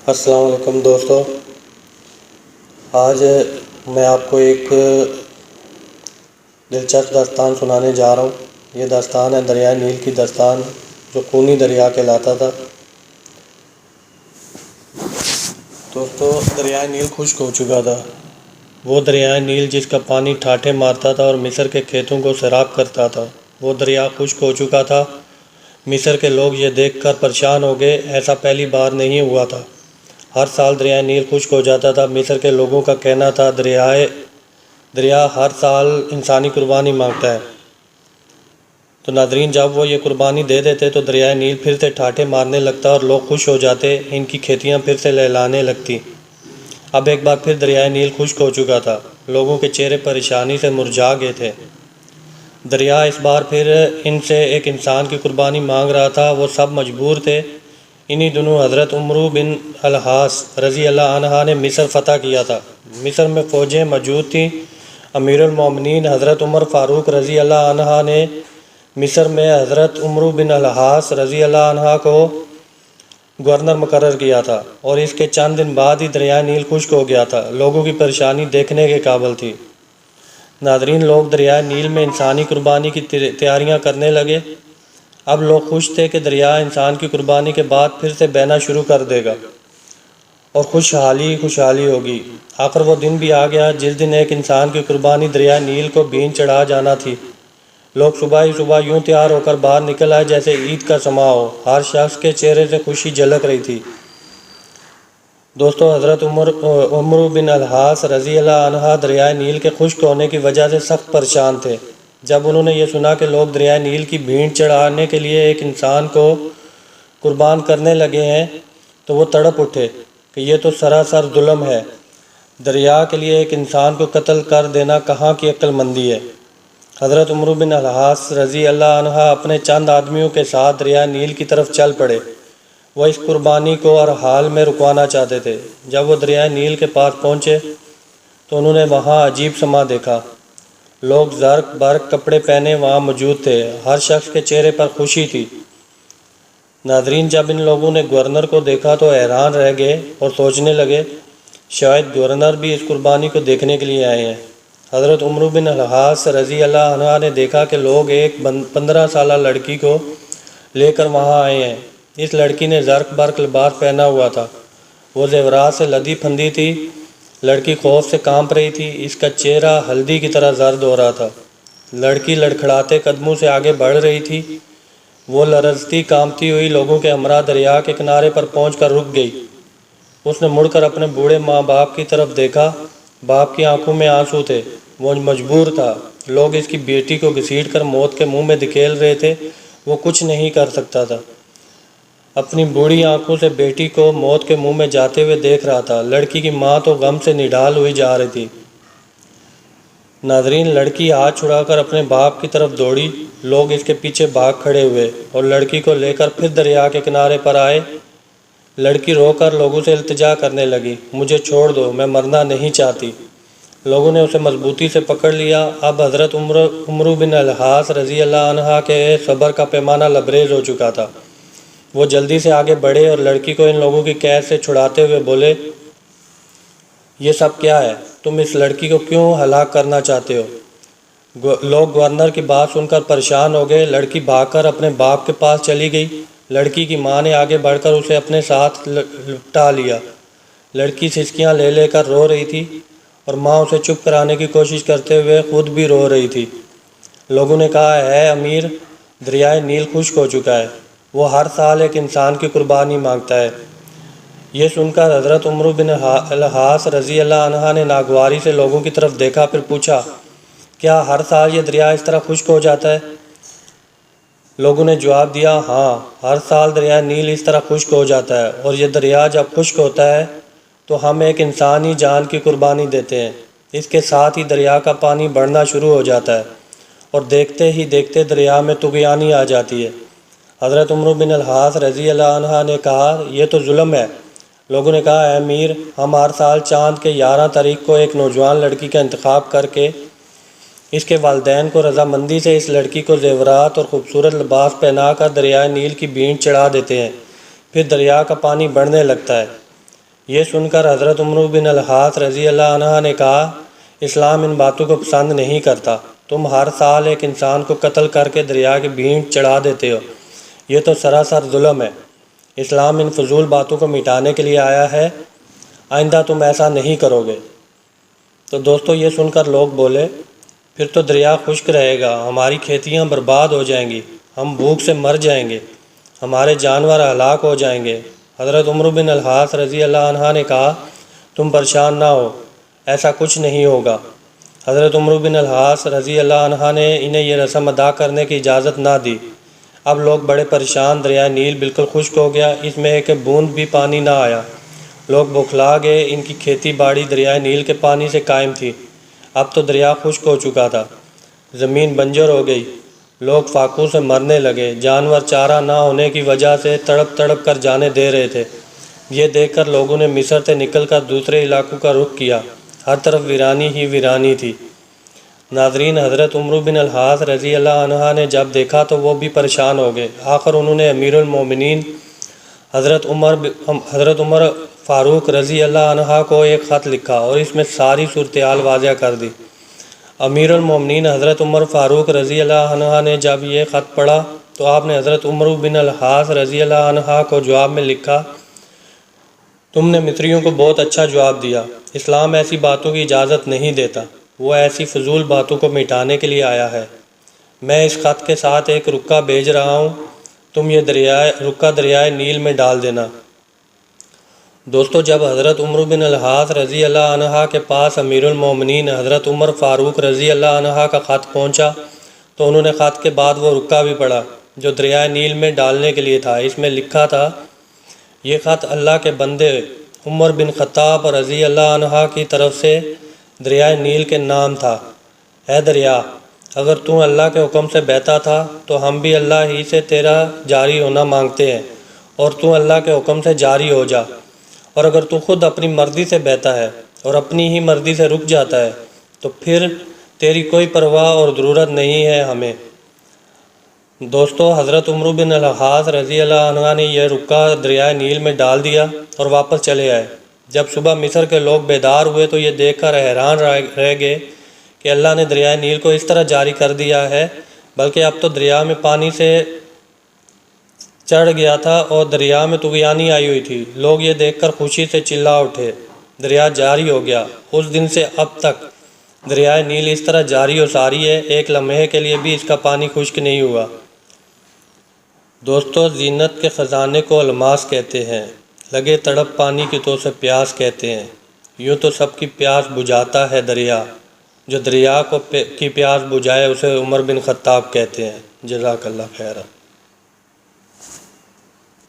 السلام علیکم دوستو، آج میں آپ کو ایک دلچسپ داستان سنانے جا رہا ہوں۔ یہ داستان ہے دریائے نیل کی داستان، جو خونی دریا کہلاتا تھا۔ دوستو، دریائے نیل خشک ہو چکا تھا۔ وہ دریائے نیل جس کا پانی ٹھاٹھے مارتا تھا اور مصر کے کھیتوں کو سیراب کرتا تھا، وہ دریا خشک ہو چکا تھا۔ مصر کے لوگ یہ دیکھ کر پریشان ہو گئے، ایسا پہلی بار نہیں ہوا تھا۔ ہر سال دریائے نیل خشک ہو جاتا تھا۔ مصر کے لوگوں کا کہنا تھا دریا ہر سال انسانی قربانی مانگتا ہے۔ تو ناظرین، جب وہ یہ قربانی دے دیتے تو دریائے نیل پھر سے ٹھاٹھے مارنے لگتا اور لوگ خوش ہو جاتے، ان کی کھیتیاں پھر سے لہلانے لگتی۔ اب ایک بار پھر دریائے نیل خشک ہو چکا تھا۔ لوگوں کے چہرے پریشانی سے مرجھا گئے تھے۔ دریا اس بار پھر ان سے ایک انسان کی قربانی مانگ رہا تھا۔ وہ سب مجبور تھے۔ انہی دنوں حضرت عمرو بن العاص رضی اللہ عنہ نے مصر فتح کیا تھا۔ مصر میں فوجیں موجود تھیں۔ امیر المومنین حضرت عمر فاروق رضی اللہ عنہ نے مصر میں حضرت عمرو بن العاص رضی اللہ عنہ کو گورنر مقرر کیا تھا، اور اس کے چند دن بعد ہی دریائے نیل خشک ہو گیا تھا۔ لوگوں کی پریشانی دیکھنے کے قابل تھی۔ ناظرین، لوگ دریائے نیل میں انسانی قربانی کی تیاریاں کرنے لگے۔ اب لوگ خوش تھے کہ دریا انسان کی قربانی کے بعد پھر سے بہنا شروع کر دے گا اور خوشحالی ہوگی۔ آخر وہ دن بھی آ گیا جس دن ایک انسان کی قربانی دریائے نیل کو بین چڑھا جانا تھی۔ لوگ صبح ہی صبح یوں تیار ہو کر باہر نکل آئے جیسے عید کا سماں ہو۔ ہر شخص کے چہرے سے خوشی جھلک رہی تھی۔ دوستو، حضرت عمرو بن العاص رضی اللہ عنہ دریائے نیل کے خشک ہونے کی وجہ سے سخت پریشان تھے۔ جب انہوں نے یہ سنا کہ لوگ دریائے نیل کی بھیڑ چڑھانے کے لیے ایک انسان کو قربان کرنے لگے ہیں تو وہ تڑپ اٹھے کہ یہ تو سراسر ظلم ہے۔ دریا کے لیے ایک انسان کو قتل کر دینا کہاں کی عقل مندی ہے۔ حضرت عمرو بن العاص رضی اللہ عنہ اپنے چند آدمیوں کے ساتھ دریائے نیل کی طرف چل پڑے۔ وہ اس قربانی کو ہر حال میں رکوانا چاہتے تھے۔ جب وہ دریائے نیل کے پاس پہنچے تو انہوں نے وہاں عجیب سماں دیکھا۔ لوگ زرق برق کپڑے پہنے وہاں موجود تھے۔ ہر شخص کے چہرے پر خوشی تھی۔ ناظرین، جب ان لوگوں نے گورنر کو دیکھا تو حیران رہ گئے اور سوچنے لگے شاید گورنر بھی اس قربانی کو دیکھنے کے لیے آئے ہیں۔ حضرت عمرو بن العاص رضی اللہ عنہ نے دیکھا کہ لوگ ایک 15 سالہ لڑکی کو لے کر وہاں آئے ہیں۔ اس لڑکی نے زرق برق لباس پہنا ہوا تھا۔ وہ زیورات سے لدی پھندی تھی۔ لڑکی خوف سے کانپ رہی تھی۔ اس کا چہرہ ہلدی کی طرح زرد ہو رہا تھا۔ لڑکی لڑکھڑاتے قدموں سے آگے بڑھ رہی تھی۔ وہ لرزتی کانپتی ہوئی لوگوں کے ہمراہ دریا کے کنارے پر پہنچ کر رک گئی۔ اس نے مڑ کر اپنے بوڑھے ماں باپ کی طرف دیکھا۔ باپ کی آنکھوں میں آنسو تھے۔ وہ مجبور تھا۔ لوگ اس کی بیٹی کو گھسیٹ کر موت کے منہ میں دھکیل رہے تھے۔ وہ کچھ نہیں کر سکتا تھا۔ اپنی بوڑھی آنکھوں سے بیٹی کو موت کے منہ میں جاتے ہوئے دیکھ رہا تھا۔ لڑکی کی ماں تو غم سے نڈال ہوئی جا رہی تھی۔ ناظرین، لڑکی ہاتھ چھڑا کر اپنے باپ کی طرف دوڑی۔ لوگ اس کے پیچھے بھاگ کھڑے ہوئے اور لڑکی کو لے کر پھر دریا کے کنارے پر آئے۔ لڑکی رو کر لوگوں سے التجا کرنے لگی، مجھے چھوڑ دو، میں مرنا نہیں چاہتی۔ لوگوں نے اسے مضبوطی سے پکڑ لیا۔ اب حضرت عمرو بن العاص رضی اللہ عنہ کے صبر کا پیمانہ لبریز ہو چکا تھا۔ وہ جلدی سے آگے بڑھے اور لڑکی کو ان لوگوں کی قید سے چھڑاتے ہوئے بولے، یہ سب کیا ہے؟ تم اس لڑکی کو کیوں ہلاک کرنا چاہتے ہو؟ لوگ گورنر کی بات سن کر پریشان ہو گئے۔ لڑکی بھاگ کر اپنے باپ کے پاس چلی گئی۔ لڑکی کی ماں نے آگے بڑھ کر اسے اپنے ساتھ لپٹا لیا۔ لڑکی سسکیاں لے لے کر رو رہی تھی اور ماں اسے چپ کرانے کی کوشش کرتے ہوئے خود بھی رو رہی تھی۔ لوگوں نے کہا، اے امیر، دریائے نیل خشک ہو چکا ہے۔ وہ ہر سال ایک انسان کی قربانی مانگتا ہے۔ یہ سن کر حضرت عمرو بن العاص رضی اللہ عنہ نے ناگواری سے لوگوں کی طرف دیکھا، پھر پوچھا، کیا ہر سال یہ دریا اس طرح خشک ہو جاتا ہے؟ لوگوں نے جواب دیا، ہاں، ہر سال دریائے نیل اس طرح خشک ہو جاتا ہے، اور یہ دریا جب خشک ہوتا ہے تو ہم ایک انسانی جان کی قربانی دیتے ہیں۔ اس کے ساتھ ہی دریا کا پانی بڑھنا شروع ہو جاتا ہے اور دیکھتے ہی دیکھتے دریا میں طغیانی آ جاتی ہے۔ حضرت عمرو بن العاص رضی اللہ عنہ نے کہا، یہ تو ظلم ہے۔ لوگوں نے کہا، اے امیر، ہم ہر سال چاند کے 11 تاریخ کو ایک نوجوان لڑکی کا انتخاب کر کے اس کے والدین کو رضامندی سے اس لڑکی کو زیورات اور خوبصورت لباس پہنا کر دریائے نیل کی بھیڑ چڑھا دیتے ہیں۔ پھر دریا کا پانی بڑھنے لگتا ہے۔ یہ سن کر حضرت عمرو بن الحاص رضی اللہ عنہ نے کہا اسلام ان باتوں کو پسند نہیں کرتا، تم ہر سال ایک انسان کو قتل کر کے دریا کی بھینٹ چڑھا دیتے ہو، یہ تو سراسر ظلم ہے۔ اسلام ان فضول باتوں کو مٹانے کے لیے آیا ہے، آئندہ تم ایسا نہیں کرو گے۔ تو دوستو یہ سن کر لوگ بولے پھر تو دریا خشک رہے گا، ہماری کھیتیاں برباد ہو جائیں گی، ہم بھوک سے مر جائیں گے، ہمارے جانور ہلاک ہو جائیں گے۔ حضرت عمرو بن الحاص رضی اللہ عنہ نے کہا تم پریشان نہ ہو، ایسا کچھ نہیں ہوگا۔ حضرت عمرو بن الحاص رضی اللہ عنہ نے انہیں یہ رسم ادا کرنے کی اجازت نہ دی۔ اب لوگ بڑے پریشان، دریائے نیل بالکل خشک ہو گیا، اس میں ایک بوند بھی پانی نہ آیا۔ لوگ بوکھلا گئے، ان کی کھیتی باڑی دریائے نیل کے پانی سے قائم تھی، اب تو دریا خشک ہو چکا تھا، زمین بنجر ہو گئی، لوگ فاقوں سے مرنے لگے، جانور چارہ نہ ہونے کی وجہ سے تڑپ تڑپ کر جانیں دے رہے تھے۔ یہ دیکھ کر لوگوں نے مصر سے نکل کر دوسرے علاقوں کا رخ کیا، ہر طرف ویرانی ہی ویرانی تھی۔ ناظرین، حضرت عمرو بن الحاص رضی اللہ عنہ نے جب دیکھا تو وہ بھی پریشان ہو گئے۔ آخر انہوں نے امیر المومنین حضرت عمر فاروق رضی اللہ عنہ کو ایک خط لکھا اور اس میں ساری صورتحال واضح کر دی۔ امیر المومنین حضرت عمر فاروق رضی اللہ عنہ نے جب یہ خط پڑھا تو آپ نے حضرت عمرو بن الحاص رضی اللہ عنہ کو جواب میں لکھا تم نے مصریوں کو بہت اچھا جواب دیا، اسلام ایسی باتوں کی اجازت نہیں دیتا، وہ ایسی فضول باتوں کو مٹانے کے لیے آیا ہے۔ میں اس خط کے ساتھ ایک رکا بھیج رہا ہوں، تم یہ رکا دریائے نیل میں ڈال دینا۔ دوستو جب حضرت عمرو بن الحاص رضی اللہ عنہ کے پاس امیر المومنین حضرت عمر فاروق رضی اللہ عنہ کا خط پہنچا تو انہوں نے خط کے بعد وہ رکا بھی پڑھا جو دریائے نیل میں ڈالنے کے لیے تھا۔ اس میں لکھا تھا یہ خط اللہ کے بندے عمر بن خطاب رضی اللہ عنہ کی طرف سے دریائے نیل کے نام تھا۔ اے دریا، اگر تو اللہ کے حکم سے بہتا تھا تو ہم بھی اللہ ہی سے تیرا جاری ہونا مانگتے ہیں، اور تو اللہ کے حکم سے جاری ہو جا، اور اگر تو خود اپنی مرضی سے بہتا ہے اور اپنی ہی مرضی سے رک جاتا ہے تو پھر تیری کوئی پرواہ اور ضرورت نہیں ہے ہمیں۔ دوستو حضرت عمرو بن الحاص رضی اللہ عنہ نے یہ رکا دریائے نیل میں ڈال دیا اور واپس چلے آئے۔ جب صبح مصر کے لوگ بیدار ہوئے تو یہ دیکھ کر حیران رہ گئے کہ اللہ نے دریائے نیل کو اس طرح جاری کر دیا ہے، بلکہ اب تو دریا میں پانی سے چڑھ گیا تھا اور دریا میں طغیانی آئی ہوئی تھی۔ لوگ یہ دیکھ کر خوشی سے چلا اٹھے، دریا جاری ہو گیا۔ اس دن سے اب تک دریائے نیل اس طرح جاری و ساری ہے، ایک لمحے کے لیے بھی اس کا پانی خشک نہیں ہوا۔ دوستو زینت کے خزانے کو الماس کہتے ہیں، لگے تڑپ پانی کی تو اسے پیاس کہتے ہیں، یوں تو سب کی پیاس بجھاتا ہے دریا، جو دریا کی پیاس بجھائے اسے عمر بن خطاب کہتے ہیں۔ جزاک اللہ خیرہ۔